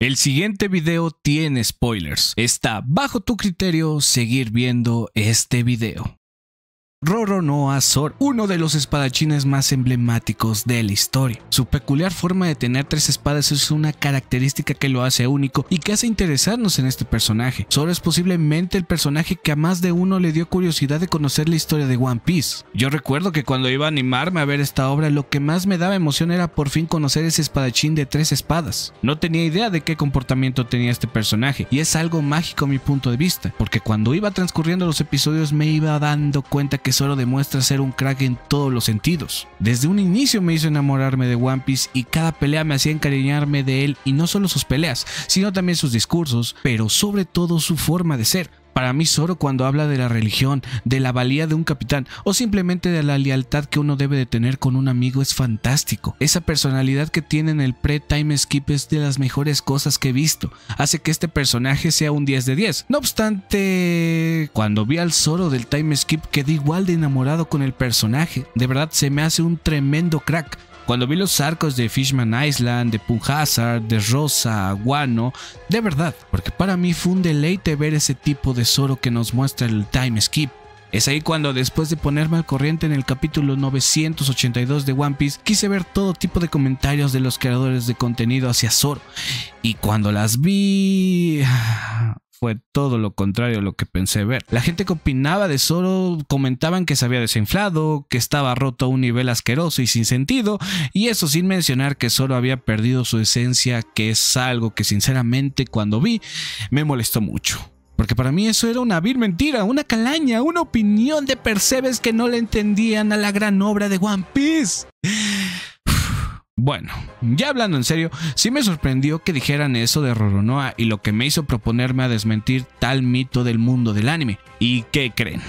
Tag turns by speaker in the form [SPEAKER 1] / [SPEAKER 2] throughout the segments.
[SPEAKER 1] El siguiente video tiene spoilers. Está bajo tu criterio seguir viendo este video. Roronoa Zoro, uno de los espadachines más emblemáticos de la historia. Su peculiar forma de tener tres espadas es una característica que lo hace único y que hace interesarnos en este personaje. Zoro es posiblemente el personaje que a más de uno le dio curiosidad de conocer la historia de One Piece. Yo recuerdo que cuando iba a animarme a ver esta obra, lo que más me daba emoción era por fin conocer ese espadachín de tres espadas. No tenía idea de qué comportamiento tenía este personaje, y es algo mágico a mi punto de vista, porque cuando iba transcurriendo los episodios me iba dando cuenta que Zoro demuestra ser un crack en todos los sentidos. Desde un inicio me hizo enamorarme de One Piece y cada pelea me hacía encariñarme de él, y no solo sus peleas, sino también sus discursos, pero sobre todo su forma de ser. Para mí Zoro, cuando habla de la religión, de la valía de un capitán o simplemente de la lealtad que uno debe de tener con un amigo, es fantástico. Esa personalidad que tiene en el pre-time skip es de las mejores cosas que he visto. Hace que este personaje sea un 10 de 10. No obstante, cuando vi al Zoro del time skip quedé igual de enamorado con el personaje. De verdad se me hace un tremendo crack. Cuando vi los arcos de Fishman Island, de Punk Hazard, de Rosa, Guano, de verdad, porque para mí fue un deleite ver ese tipo de Zoro que nos muestra el time skip. Es ahí cuando, después de ponerme al corriente en el capítulo 982 de One Piece, quise ver todo tipo de comentarios de los creadores de contenido hacia Zoro. Y cuando las vi, fue todo lo contrario a lo que pensé ver. La gente que opinaba de Zoro comentaban que se había desinflado, que estaba roto a un nivel asqueroso y sin sentido, y eso sin mencionar que Zoro había perdido su esencia, que es algo que sinceramente cuando vi me molestó mucho. Porque para mí eso era una vil mentira, una calaña, una opinión de percebes que no le entendían a la gran obra de One Piece. Bueno, ya hablando en serio, sí me sorprendió que dijeran eso de Roronoa, y lo que me hizo proponerme a desmentir tal mito del mundo del anime. ¿Y qué creen?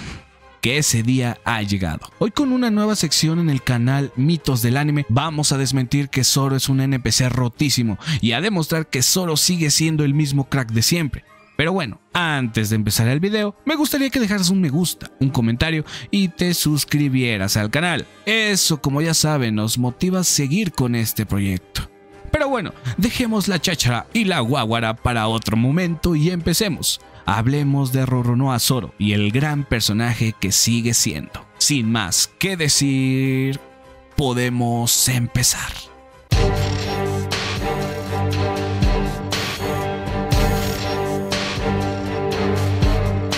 [SPEAKER 1] Que ese día ha llegado. Hoy, con una nueva sección en el canal Mitos del Anime, vamos a desmentir que Zoro es un NPC rotísimo y a demostrar que Zoro sigue siendo el mismo crack de siempre. Pero bueno, antes de empezar el video, me gustaría que dejaras un me gusta, un comentario y te suscribieras al canal. Eso, como ya saben, nos motiva a seguir con este proyecto. Pero bueno, dejemos la cháchara y la guaguara para otro momento y empecemos. Hablemos de Roronoa Zoro y el gran personaje que sigue siendo. Sin más que decir, podemos empezar.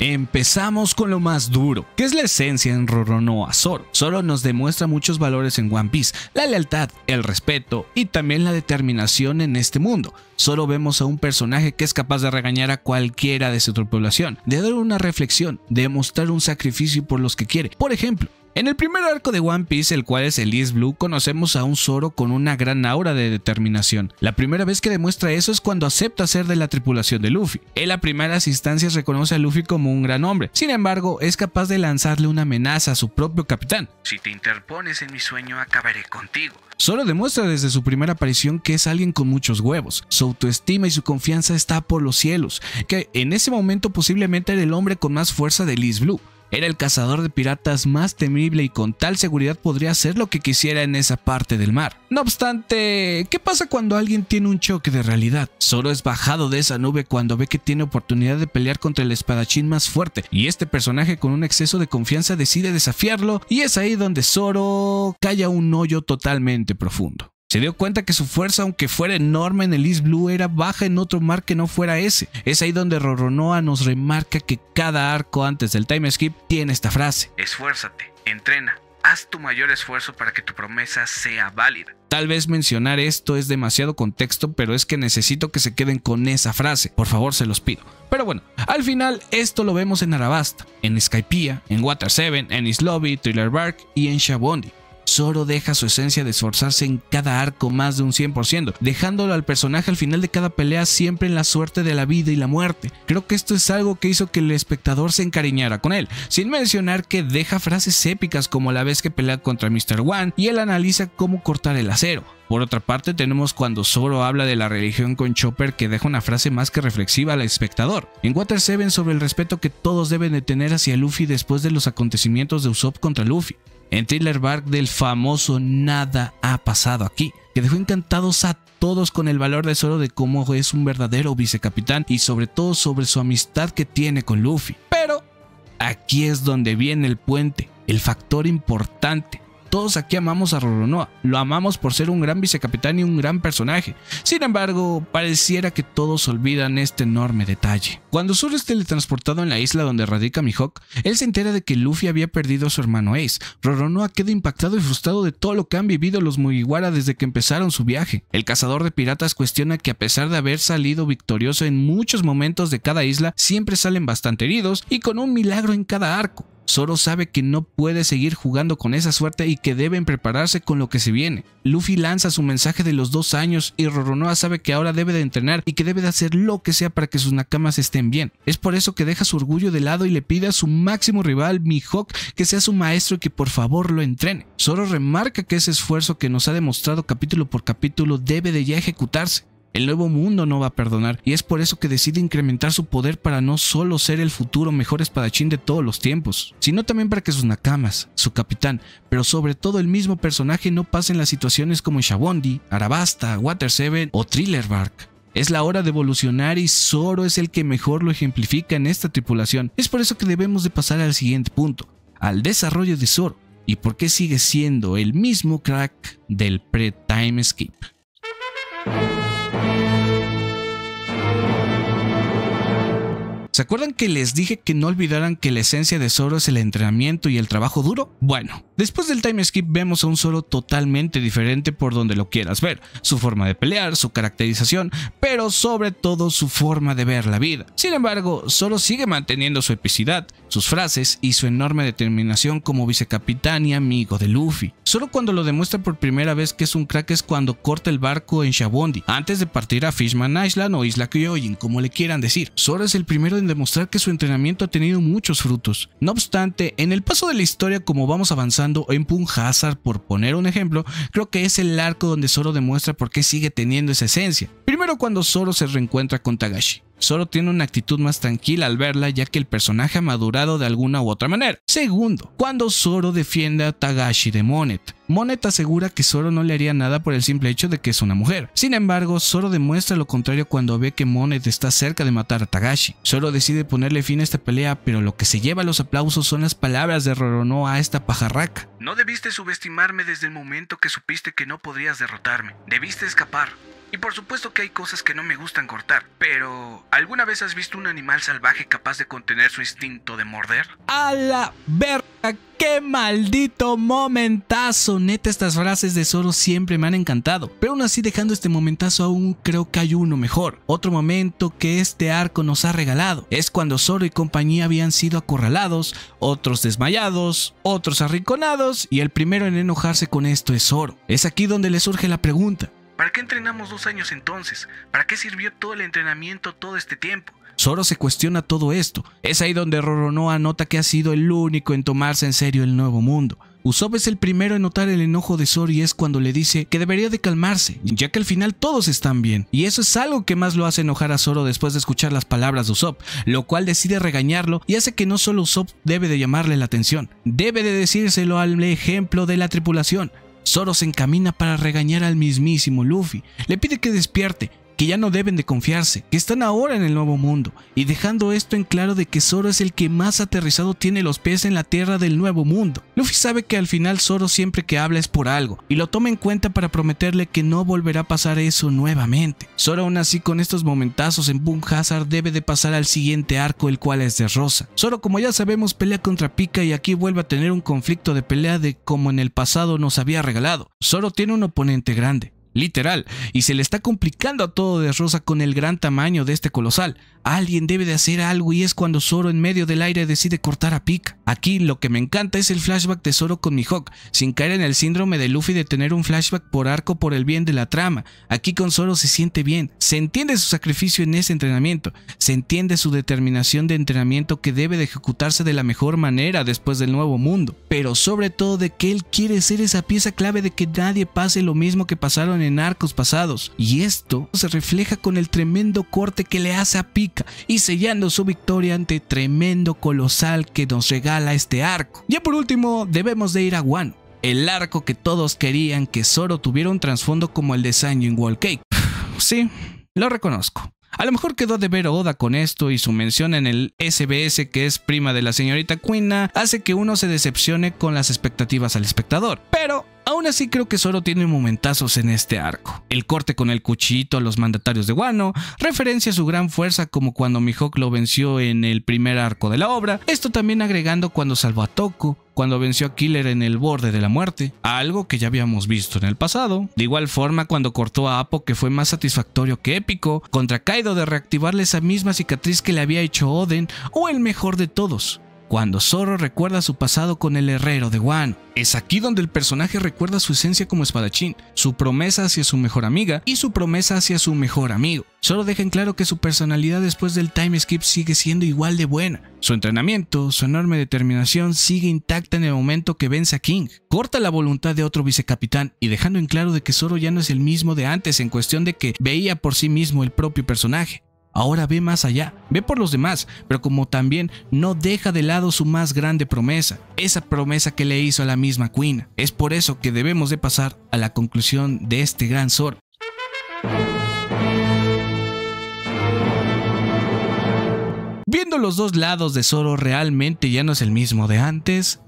[SPEAKER 1] Empezamos con lo más duro, que es la esencia en Roronoa Zoro. Zoro nos demuestra muchos valores en One Piece: la lealtad, el respeto y también la determinación en este mundo. Zoro vemos a un personaje que es capaz de regañar a cualquiera de su tripulación, de dar una reflexión, de mostrar un sacrificio por los que quiere. Por ejemplo, en el primer arco de One Piece, el cual es el East Blue, conocemos a un Zoro con una gran aura de determinación. La primera vez que demuestra eso es cuando acepta ser de la tripulación de Luffy. Él a primeras instancias reconoce a Luffy como un gran hombre, sin embargo es capaz de lanzarle una amenaza a su propio capitán: si te interpones en mi sueño, acabaré contigo. Zoro demuestra desde su primera aparición que es alguien con muchos huevos. Su autoestima y su confianza está por los cielos, que en ese momento posiblemente era el hombre con más fuerza del East Blue. Era el cazador de piratas más temible y con tal seguridad podría hacer lo que quisiera en esa parte del mar. No obstante, ¿qué pasa cuando alguien tiene un choque de realidad? Zoro es bajado de esa nube cuando ve que tiene oportunidad de pelear contra el espadachín más fuerte, y este personaje con un exceso de confianza decide desafiarlo, y es ahí donde Zoro cae a un hoyo totalmente profundo. Se dio cuenta que su fuerza, aunque fuera enorme en el East Blue, era baja en otro mar que no fuera ese. Es ahí donde Roronoa nos remarca que cada arco antes del time skip tiene esta frase: esfuérzate, entrena, haz tu mayor esfuerzo para que tu promesa sea válida. Tal vez mencionar esto es demasiado contexto, pero es que necesito que se queden con esa frase. Por favor, se los pido. Pero bueno, al final esto lo vemos en Arabasta, en Skypiea, en Water 7, en East Lobby, Thriller Bark y en Shabondi. Zoro deja su esencia de esforzarse en cada arco más de un 100%, dejándolo al personaje al final de cada pelea siempre en la suerte de la vida y la muerte. Creo que esto es algo que hizo que el espectador se encariñara con él, sin mencionar que deja frases épicas como la vez que pelea contra Mr. One y él analiza cómo cortar el acero. Por otra parte, tenemos cuando Zoro habla de la religión con Chopper, que deja una frase más que reflexiva al espectador. En Water 7, sobre el respeto que todos deben de tener hacia Luffy después de los acontecimientos de Usopp contra Luffy. En Thriller Bark, del famoso "nada ha pasado aquí", que dejó encantados a todos con el valor de Zoro de cómo es un verdadero vicecapitán y sobre todo sobre su amistad que tiene con Luffy. Pero aquí es donde viene el puente, el factor importante. Todos aquí amamos a Roronoa, lo amamos por ser un gran vicecapitán y un gran personaje. Sin embargo, pareciera que todos olvidan este enorme detalle. Cuando Zoro es teletransportado en la isla donde radica Mihawk, él se entera de que Luffy había perdido a su hermano Ace. Roronoa queda impactado y frustrado de todo lo que han vivido los Mugiwara desde que empezaron su viaje. El cazador de piratas cuestiona que a pesar de haber salido victorioso en muchos momentos de cada isla, siempre salen bastante heridos y con un milagro en cada arco. Zoro sabe que no puede seguir jugando con esa suerte y que deben prepararse con lo que se viene. Luffy lanza su mensaje de los 2 años y Roronoa sabe que ahora debe de entrenar y que debe de hacer lo que sea para que sus nakamas estén bien. Es por eso que deja su orgullo de lado y le pide a su máximo rival Mihawk que sea su maestro y que por favor lo entrene. Zoro remarca que ese esfuerzo que nos ha demostrado capítulo por capítulo debe de ya ejecutarse. El nuevo mundo no va a perdonar y es por eso que decide incrementar su poder para no solo ser el futuro mejor espadachín de todos los tiempos, sino también para que sus nakamas, su capitán, pero sobre todo el mismo personaje no pasen las situaciones como Shabondi, Arabasta, Water 7 o Thriller Bark. Es la hora de evolucionar y Zoro es el que mejor lo ejemplifica en esta tripulación. Es por eso que debemos de pasar al siguiente punto, al desarrollo de Zoro y por qué sigue siendo el mismo crack del pre-time skip. ¿Se acuerdan que les dije que no olvidaran que la esencia de Zoro es el entrenamiento y el trabajo duro? Bueno, después del time skip vemos a un Zoro totalmente diferente por donde lo quieras ver, su forma de pelear, su caracterización, pero sobre todo su forma de ver la vida. Sin embargo, Zoro sigue manteniendo su epicidad, sus frases y su enorme determinación como vicecapitán y amigo de Luffy. Zoro cuando lo demuestra por primera vez que es un crack es cuando corta el barco en Shabondi, antes de partir a Fishman Island o Isla Kyojin, como le quieran decir. Zoro es el primero en demostrar que su entrenamiento ha tenido muchos frutos. No obstante, en el paso de la historia como vamos avanzando en Punk Hazard, por poner un ejemplo, creo que es el arco donde Zoro demuestra por qué sigue teniendo esa esencia. Primero cuando Zoro se reencuentra con Tagashi. Zoro tiene una actitud más tranquila al verla ya que el personaje ha madurado de alguna u otra manera. Segundo, cuando Zoro defiende a Tagashi de Monet. Monet asegura que Zoro no le haría nada por el simple hecho de que es una mujer. Sin embargo, Zoro demuestra lo contrario cuando ve que Monet está cerca de matar a Tagashi. Zoro decide ponerle fin a esta pelea, pero lo que se lleva los aplausos son las palabras de Roronoa a esta pajarraca.
[SPEAKER 2] No debiste subestimarme desde el momento que supiste que no podrías derrotarme. Debiste escapar. Y por supuesto que hay cosas que no me gustan cortar, pero ¿alguna vez has visto un animal salvaje capaz de contener su instinto de morder?
[SPEAKER 1] ¡A la verga! ¡Qué maldito momentazo! Neta, estas frases de Zoro siempre me han encantado, pero aún así dejando este momentazo aún creo que hay uno mejor. Otro momento que este arco nos ha regalado es cuando Zoro y compañía habían sido acorralados, otros desmayados, otros arrinconados y el primero en enojarse con esto es Zoro. Es aquí donde le surge la pregunta.
[SPEAKER 2] ¿Para qué entrenamos 2 años entonces? ¿Para qué sirvió todo el entrenamiento todo este tiempo?
[SPEAKER 1] Zoro se cuestiona todo esto. Es ahí donde Roronoa nota que ha sido el único en tomarse en serio el nuevo mundo. Usopp es el primero en notar el enojo de Zoro y es cuando le dice que debería de calmarse, ya que al final todos están bien. Y eso es algo que más lo hace enojar a Zoro después de escuchar las palabras de Usopp, lo cual decide regañarlo y hace que no solo Usopp debe de llamarle la atención, debe de decírselo al ejemplo de la tripulación. Zoro se encamina para regañar al mismísimo Luffy, le pide que despierte, que ya no deben de confiarse, que están ahora en el nuevo mundo, y dejando esto en claro de que Zoro es el que más aterrizado tiene los pies en la tierra del nuevo mundo. Luffy sabe que al final Zoro siempre que habla es por algo, y lo toma en cuenta para prometerle que no volverá a pasar eso nuevamente. Zoro aún así con estos momentazos en Punk Hazard debe de pasar al siguiente arco, el cual es de Rosa. Zoro, como ya sabemos, pelea contra Pika y aquí vuelve a tener un conflicto de pelea de como en el pasado nos había regalado. Zoro tiene un oponente grande, literal, y se le está complicando a todo de Rosa con el gran tamaño de este colosal. Alguien debe de hacer algo y es cuando Zoro en medio del aire decide cortar a Pika. Aquí lo que me encanta es el flashback de Zoro con Mihawk, sin caer en el síndrome de Luffy de tener un flashback por arco por el bien de la trama. Aquí con Zoro se siente bien, se entiende su sacrificio en ese entrenamiento, se entiende su determinación de entrenamiento que debe de ejecutarse de la mejor manera después del nuevo mundo, pero sobre todo de que él quiere ser esa pieza clave de que nadie pase lo mismo que pasaron en arcos pasados, y esto se refleja con el tremendo corte que le hace a Pika y sellando su victoria ante tremendo colosal que nos regala este arco. Ya por último debemos de ir a Wano, el arco que todos querían que Zoro tuviera un trasfondo como el de Sanjin Wall Cake. sí, lo reconozco. A lo mejor quedó de ver Oda con esto y su mención en el SBS, que es prima de la señorita Kuina, hace que uno se decepcione con las expectativas al espectador. Pero aún así creo que Zoro tiene momentazos en este arco. El corte con el cuchillito a los mandatarios de Wano, referencia a su gran fuerza como cuando Mihawk lo venció en el primer arco de la obra, esto también agregando cuando salvó a Toko, cuando venció a Killer en el borde de la muerte, algo que ya habíamos visto en el pasado. De igual forma cuando cortó a Appo, que fue más satisfactorio que épico, contra Kaido de reactivarle esa misma cicatriz que le había hecho Oden, o el mejor de todos, cuando Zoro recuerda su pasado con el herrero de Wano. Es aquí donde el personaje recuerda su esencia como espadachín, su promesa hacia su mejor amiga y su promesa hacia su mejor amigo. Zoro deja en claro que su personalidad después del time skip sigue siendo igual de buena. Su entrenamiento, su enorme determinación sigue intacta en el momento que vence a King. Corta la voluntad de otro vicecapitán y dejando en claro de que Zoro ya no es el mismo de antes en cuestión de que veía por sí mismo el propio personaje. Ahora ve más allá, ve por los demás, pero como también no deja de lado su más grande promesa, esa promesa que le hizo a la misma Kuina. Es por eso que debemos de pasar a la conclusión de este gran Zoro. Viendo los dos lados de Zoro, realmente ya no es el mismo de antes.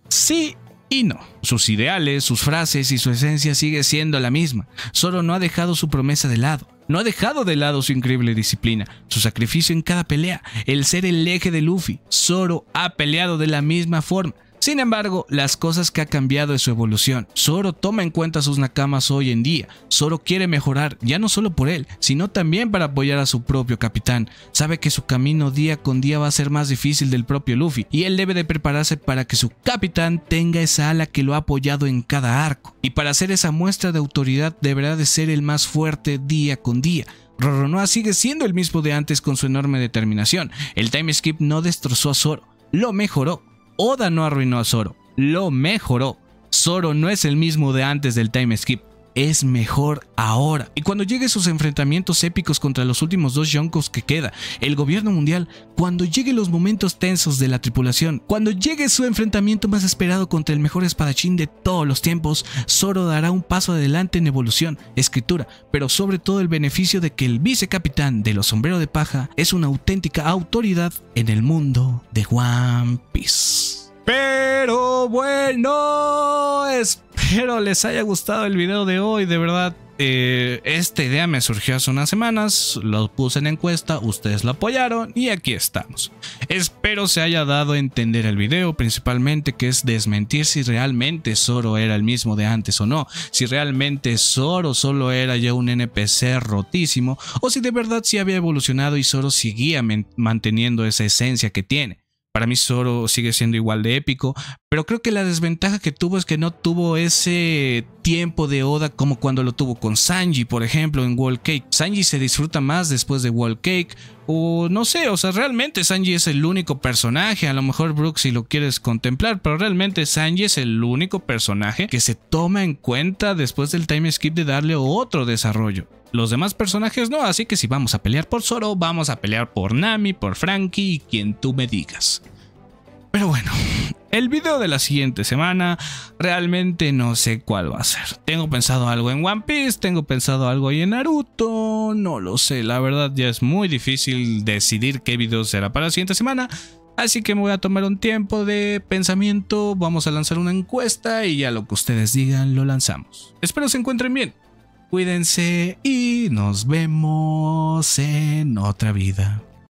[SPEAKER 1] Sí y no. Sus ideales, sus frases y su esencia sigue siendo la misma. Zoro no ha dejado su promesa de lado. No ha dejado de lado su increíble disciplina, su sacrificio en cada pelea, el ser el eje de Luffy. Zoro ha peleado de la misma forma. Sin embargo, las cosas que ha cambiado es su evolución. Zoro toma en cuenta a sus nakamas hoy en día. Zoro quiere mejorar, ya no solo por él, sino también para apoyar a su propio capitán. Sabe que su camino día con día va a ser más difícil del propio Luffy, y él debe de prepararse para que su capitán tenga esa ala que lo ha apoyado en cada arco. Y para hacer esa muestra de autoridad deberá de ser el más fuerte día con día. Roronoa sigue siendo el mismo de antes con su enorme determinación. El time skip no destrozó a Zoro, lo mejoró. Oda no arruinó a Zoro, lo mejoró. Zoro no es el mismo de antes del time skip, es mejor ahora. Y cuando lleguen sus enfrentamientos épicos contra los últimos dos Yonkos que queda, el gobierno mundial, cuando lleguen los momentos tensos de la tripulación, cuando llegue su enfrentamiento más esperado contra el mejor espadachín de todos los tiempos, Zoro dará un paso adelante en evolución, escritura, pero sobre todo el beneficio de que el vicecapitán de los sombreros de paja es una auténtica autoridad en el mundo de One Piece. Pero bueno, espero les haya gustado el video de hoy, de verdad. Esta idea me surgió hace unas semanas, lo puse en encuesta, ustedes lo apoyaron y aquí estamos. Espero se haya dado a entender el video, principalmente que es desmentir si realmente Zoro era el mismo de antes o no, si realmente Zoro solo era ya un NPC rotísimo o si de verdad sí había evolucionado y Zoro seguía manteniendo esa esencia que tiene. Para mí Zoro sigue siendo igual de épico, pero creo que la desventaja que tuvo es que no tuvo ese tiempo de Oda como cuando lo tuvo con Sanji, por ejemplo, en Whole Cake. Sanji se disfruta más después de Whole Cake, o no sé, o sea, realmente Sanji es el único personaje, a lo mejor Brooks si lo quieres contemplar, pero realmente Sanji es el único personaje que se toma en cuenta después del time skip de darle otro desarrollo. Los demás personajes no, así que si vamos a pelear por Zoro, vamos a pelear por Nami, por Franky y quien tú me digas. Pero bueno, el video de la siguiente semana realmente no sé cuál va a ser. Tengo pensado algo en One Piece, tengo pensado algo ahí en Naruto, no lo sé, la verdad ya es muy difícil decidir qué video será para la siguiente semana. Así que me voy a tomar un tiempo de pensamiento, vamos a lanzar una encuesta y ya lo que ustedes digan lo lanzamos. Espero se encuentren bien. Cuídense y nos vemos en otra vida.